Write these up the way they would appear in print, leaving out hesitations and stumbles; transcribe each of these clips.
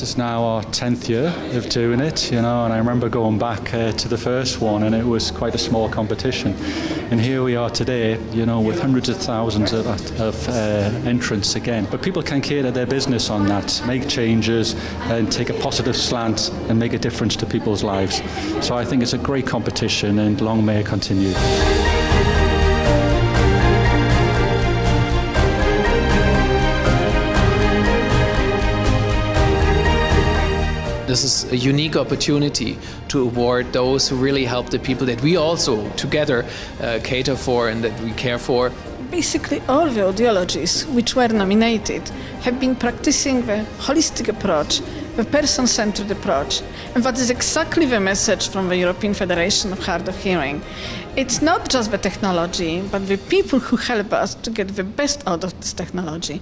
This is now our 10th year of doing it, and I remember going back to the first one, and it was quite a small competition. And here we are today, with hundreds of thousands of entrants again. But people can cater their business on that, make changes, and take a positive slant and make a difference to people's lives. So I think it's a great competition, and long may it continue. This is a unique opportunity to award those who really help the people that we also together cater for and that we care for. Basically all the audiologists which were nominated have been practicing the holistic approach, the person-centered approach, and that is exactly the message from the European Federation of Hard of Hearing. It's not just the technology, but the people who help us to get the best out of this technology.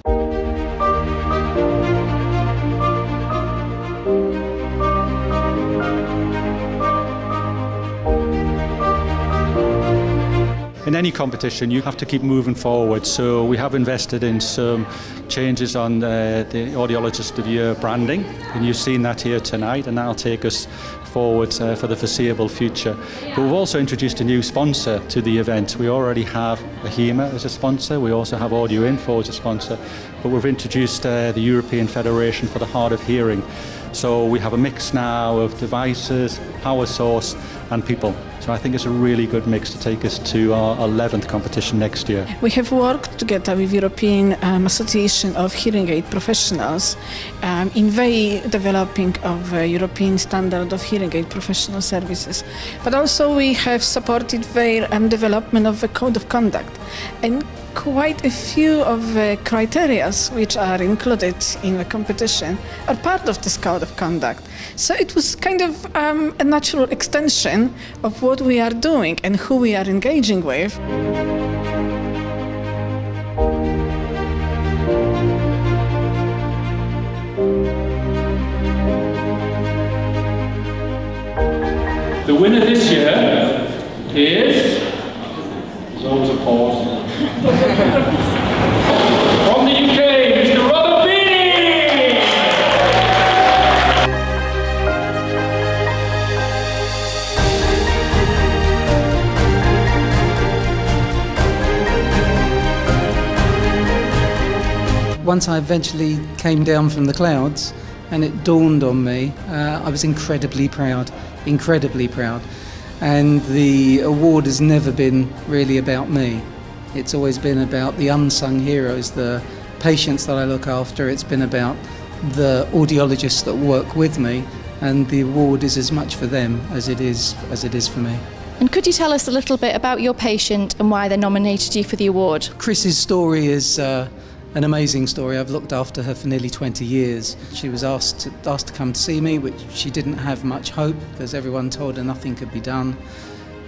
In any competition, you have to keep moving forward. So we have invested in some changes on the Audiologist of the Year branding, and you've seen that here tonight, and that'll take us forward for the foreseeable future. But we've also introduced a new sponsor to the event. We already have HEMA as a sponsor. We also have Audio Info as a sponsor, but we've introduced the European Federation for the Hard of Hearing. So we have a mix now of devices, power source, and people. So I think it's a really good mix to take us to our 11th competition next year. We have worked together with European Association of Hearing Aid Professionals in the developing of a European standard of hearing aid professional services. But also we have supported their development of the code of conduct. And quite a few of the criteria which are included in the competition are part of this code of conduct. So it was kind of a natural extension of what we are doing and who we are engaging with. The winner this year is... There's always a pause. From the UK, Mr. Robert Beanie! Once I eventually came down from the clouds and it dawned on me, I was incredibly proud. And the award has never been really about me. It's always been about the unsung heroes, the patients that I look after. It's been about the audiologists that work with me, and the award is as much for them as it is for me. And could you tell us a little bit about your patient and why they nominated you for the award? Chris's story is an amazing story. I've looked after her for nearly 20 years. She was asked to come to see me, which she didn't have much hope because everyone told her nothing could be done.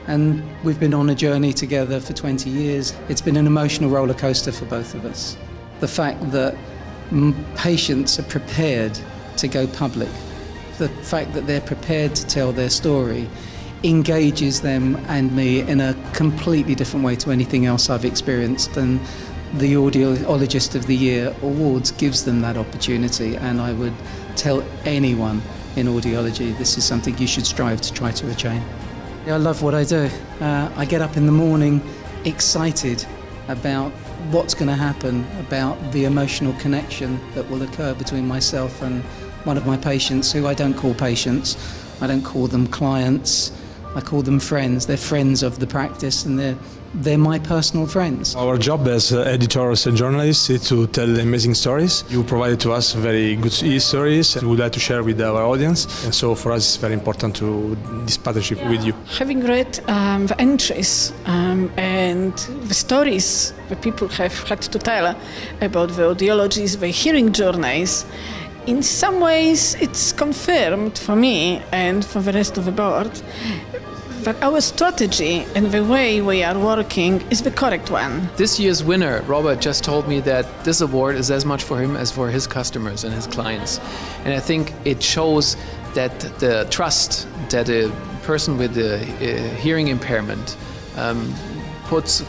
And we've been on a journey together for 20 years. It's been an emotional roller coaster for both of us. The fact that patients are prepared to go public, the fact that they're prepared to tell their story engages them and me in a completely different way to anything else I've experienced. And the Audiologist of the Year Awards gives them that opportunity, and I would tell anyone in audiology this is something you should strive to try to attain. I love what I do. I get up in the morning excited about what's going to happen, about the emotional connection that will occur between myself and one of my patients, who I don't call patients. I don't call them clients. I call them friends. They're friends of the practice, and they're my personal friends. Our job as editors and journalists is to tell amazing stories. You provided to us very good stories and we would like to share with our audience. And so for us it's very important to this partnership with you. Having read the entries and the stories that people have had to tell about the audiologists, the hearing journeys, in some ways it's confirmed for me and for the rest of the board that our strategy and the way we are working is the correct one. This year's winner, Robert, just told me that this award is as much for him as for his customers and his clients. And I think it shows that the trust that a person with a hearing impairment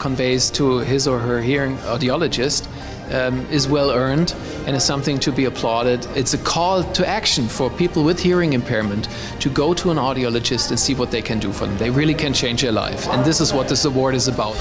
conveys to his or her hearing audiologist is well earned and is something to be applauded. It's a call to action for people with hearing impairment to go to an audiologist and see what they can do for them. They really can change their life, and this is what this award is about.